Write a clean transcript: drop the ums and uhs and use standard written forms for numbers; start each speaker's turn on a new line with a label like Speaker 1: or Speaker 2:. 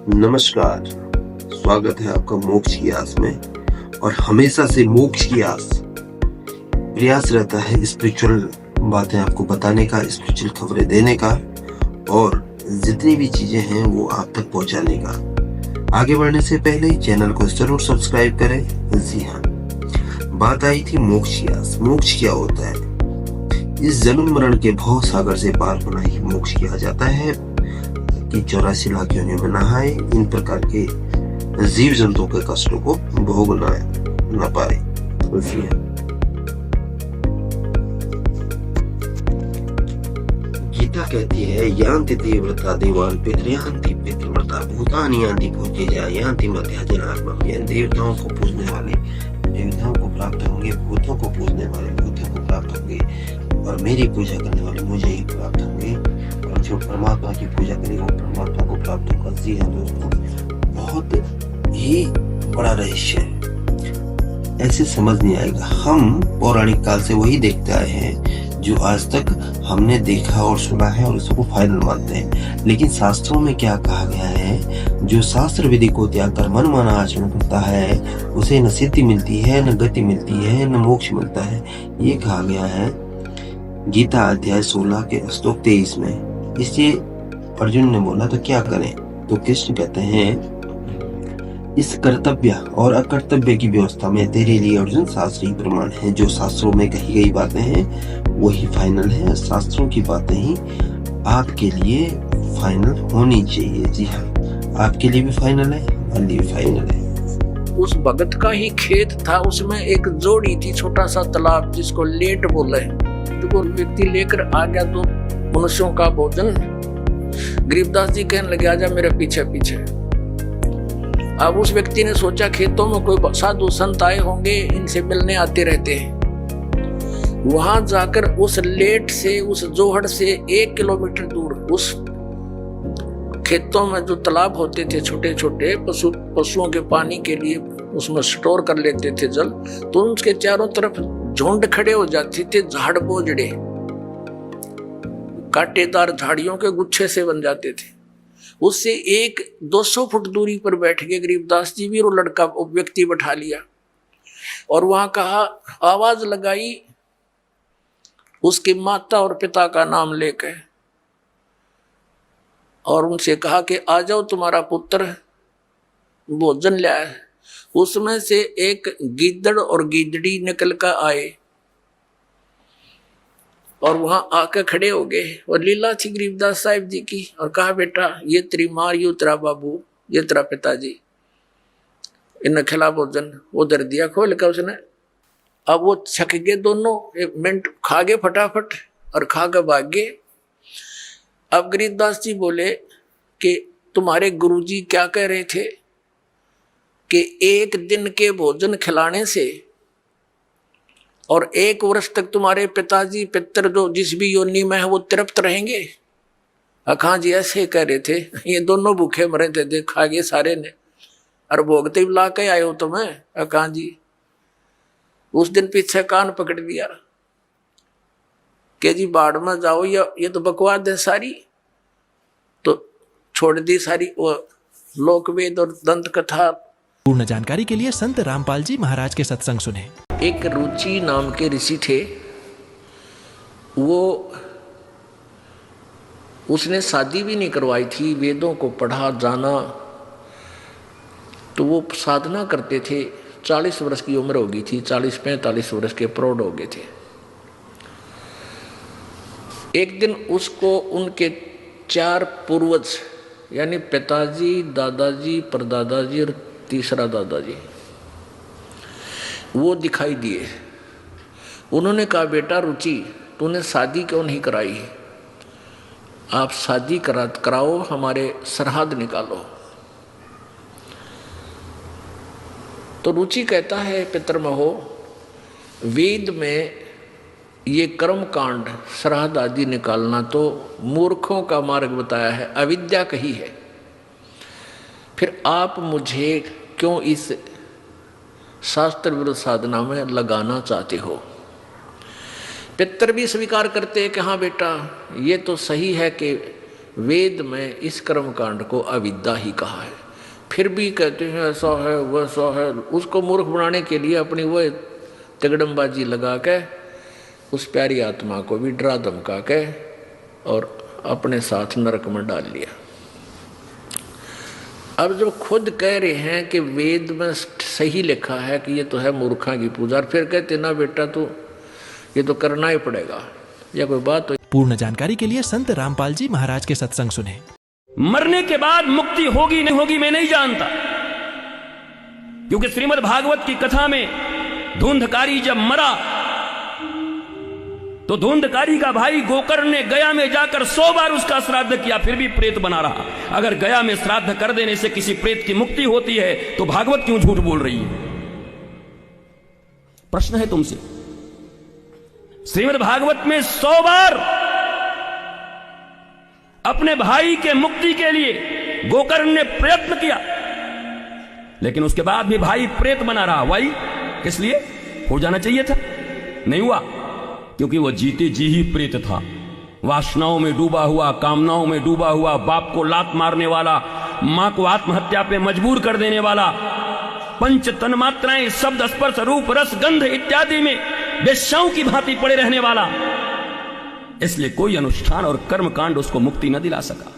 Speaker 1: नमस्कार, स्वागत है आपका मोक्ष की आस में। और हमेशा से मोक्ष की आस प्रयास रहता है स्पिरिचुअल बातें आपको बताने का, स्पिरिचुअल खबरें देने का और जितनी भी चीजें हैं वो आप तक पहुंचाने का। आगे बढ़ने से पहले चैनल को जरूर सब्सक्राइब करें। जी हाँ, बात आई थी मोक्ष की आस। मोक्ष क्या होता है? इस जन्म मरण के भव सागर से पार होना ही मोक्ष किया जाता है कि 84 लाख योनियों में नहाए, इन प्रकार के जीव जंतुओं के कष्टों को भोग न पाए। गीता कहती है, यांति देवव्रता देवान पितृयांति पितृव्रता भूतानि यांति पूज्य यांति मध्य जनार्दनम। देवताओं को पूजने वाले देवताओं को प्राप्त होंगे, भूतों को पूजने वाले भूतों को प्राप्त होंगे और मेरी पूजा करने वाले मुझे ही प्राप्त होंगे। और जो परमात्मा की पूजा करेगा वो परमात्मा को प्राप्त होगा। जी हाँ दोस्तों, बहुत ही बड़ा रहस्य है, ऐसे समझ नहीं आएगा। हम पौराणिक काल से वही देखते आए हैं जो आज तक हमने देखा और सुना है और उसको फाइनल मानते हैं। लेकिन शास्त्रों में क्या कहा गया है? जो शास्त्र विधि को त्याग कर मन माना आचरण करता है उसे न सिद्धि मिलती है, न गति मिलती है, न मोक्ष मिलता है। ये कहा गया है गीता अध्याय 16 के श्लोक 23 में। इसलिए अर्जुन ने बोला तो क्या करें? तो कृष्ण कहते हैं, इस कर्तव्य और अकर्तव्य की व्यवस्था में तेरे लिए अर्जुन शास्त्रीय प्रमाण है। जो शास्त्रों में कही गई बातें हैं वही फाइनल है। शास्त्रों की बातें ही आपके लिए फाइनल होनी चाहिए। जी हाँ, आपके लिए भी फाइनल है, हमारे लिए भी फाइनल है।
Speaker 2: उस भगत का ही खेत था, उसमें एक जोड़ी थी, छोटा सा तालाब जिसको लेट बोले। तो वो व्यक्ति लेकर आ गया तो मनुष्यों का भोजन। गरीबदास जी कहने लगे, आजा मेरे पीछे पीछे। अब उस व्यक्ति ने सोचा खेतों में कोई साधु संत आए होंगे, इनसे मिलने आते रहते हैं। वहां जाकर उस लेट से, उस जोहड़ से 1 किलोमीटर दूर उस खेतों में जो तालाब होते थे छोटे छोटे, पशुओं के पानी के लिए उसमें स्टोर कर लेते थे जल, तो उसके चारों तरफ झुंड खड़े हो जाते थे, झाड़ बोझड़े कांटेदार झाड़ियों के गुच्छे से बन जाते थे। उससे 200 फुट दूरी पर बैठ गए गरीबदास जी भी, वो लड़का व्यक्ति बैठा लिया और वहां कहा, आवाज लगाई उसकी माता और पिता का नाम लेकर और उनसे कहा कि आ जाओ, तुम्हारा पुत्र भोजन लाया है। उसमें से एक गीदड़ और गीदड़ी निकल कर आए और वहां आकर खड़े हो गए और लीला थी गरीबदास साहिब जी की। और कहा, बेटा ये तेरी माँ, ये तेरा बाबू, ये तेरा पिताजी, इन्हें खिला भोजन। वो दर दिया खोल कर उसने। अब वो छक गए दोनों, 1 मिनट खा गए फटाफट और खा कर भाग गए। अब गरीबदास जी बोले कि तुम्हारे गुरुजी क्या कह रहे थे कि 1 दिन के भोजन खिलाने से और 1 वर्ष तक तुम्हारे पिताजी पितर जो जिस भी योनि में है वो तृप्त रहेंगे। अखां जी ऐसे कह रहे थे, ये दोनों भूखे मरे थे, देखा गए सारे ने। और भोगते ला के आए हो तुम्हें? अखां जी उस दिन पीछे कान पकड़ दिया कि जी बाढ़ में जाओ, ये तो बकवाद है सारी। तो छोड़ दी सारी वो लोकवेद और दंत कथा।
Speaker 3: पूर्ण जानकारी के लिए संत रामपाल जी महाराज के सत्संग सुने।
Speaker 2: एक रुचि नाम के ऋषि थे, वो उसने शादी भी नहीं करवाई थी, वेदों को पढ़ा जाना। तो वो साधना करते थे। 40 वर्ष की उम्र हो गई थी, 40-45 वर्ष के प्रौढ़ हो गए थे। एक दिन उसको उनके 4 पूर्वज यानी पिताजी, दादाजी, परदादाजी और तीसरा दादाजी वो दिखाई दिए। उन्होंने कहा, बेटा रुचि, तूने शादी क्यों नहीं कराई? आप शादी कराओ, हमारे सरहद निकालो। तो रुचि कहता है, पितरमहो, वेद में ये कर्म कांड श्राद्ध आदि निकालना तो मूर्खों का मार्ग बताया है, अविद्या कही है। फिर आप मुझे क्यों इस शास्त्र विरुद्ध साधना में लगाना चाहते हो? पितर भी स्वीकार करते हैं कि हाँ बेटा, ये तो सही है कि वेद में इस कर्म कांड को अविद्या ही कहा है, फिर भी कहते हैं ऐसा है वैसा है। उसको मूर्ख बनाने के लिए अपनी वह तिगड़मबाजी लगा के उस प्यारी आत्मा को भी डरा धमका के और अपने साथ नरक में डाल लिया। अब जो खुद कह रहे हैं कि वेद में सही लिखा है कि ये तो है मूर्खा की पूजा, और फिर कहते ना बेटा तो ये तो करना ही पड़ेगा, या कोई बात हो।
Speaker 3: पूर्ण जानकारी के लिए संत रामपाल जी महाराज के सत्संग सुने।
Speaker 4: मरने के बाद मुक्ति होगी नहीं होगी मैं नहीं जानता, क्योंकि श्रीमद् भागवत की कथा में धुंधकारी जब मरा तो धुंधकारी का भाई गोकर्ण ने गया में जाकर 100 बार उसका श्राद्ध किया, फिर भी प्रेत बना रहा। अगर गया में श्राद्ध कर देने से किसी प्रेत की मुक्ति होती है तो भागवत क्यों झूठ बोल रही है? प्रश्न है तुमसे। श्रीमद् भागवत में 100 बार अपने भाई के मुक्ति के लिए गोकर्ण ने प्रयत्न किया, लेकिन उसके बाद भी भाई प्रेत बना रहा। वाई किस लिए? हो जाना चाहिए था, नहीं हुआ, क्योंकि वह जीते जी ही प्रेत था। वासनाओं में डूबा हुआ, कामनाओं में डूबा हुआ, बाप को लात मारने वाला, मां को आत्महत्या पे मजबूर कर देने वाला, पंच तन्मात्राएं शब्द स्पर्श रूप रस गंध इत्यादि में वेश्याओं की भांति पड़े रहने वाला। इसलिए कोई अनुष्ठान और कर्म कांड उसको मुक्ति न दिला सका।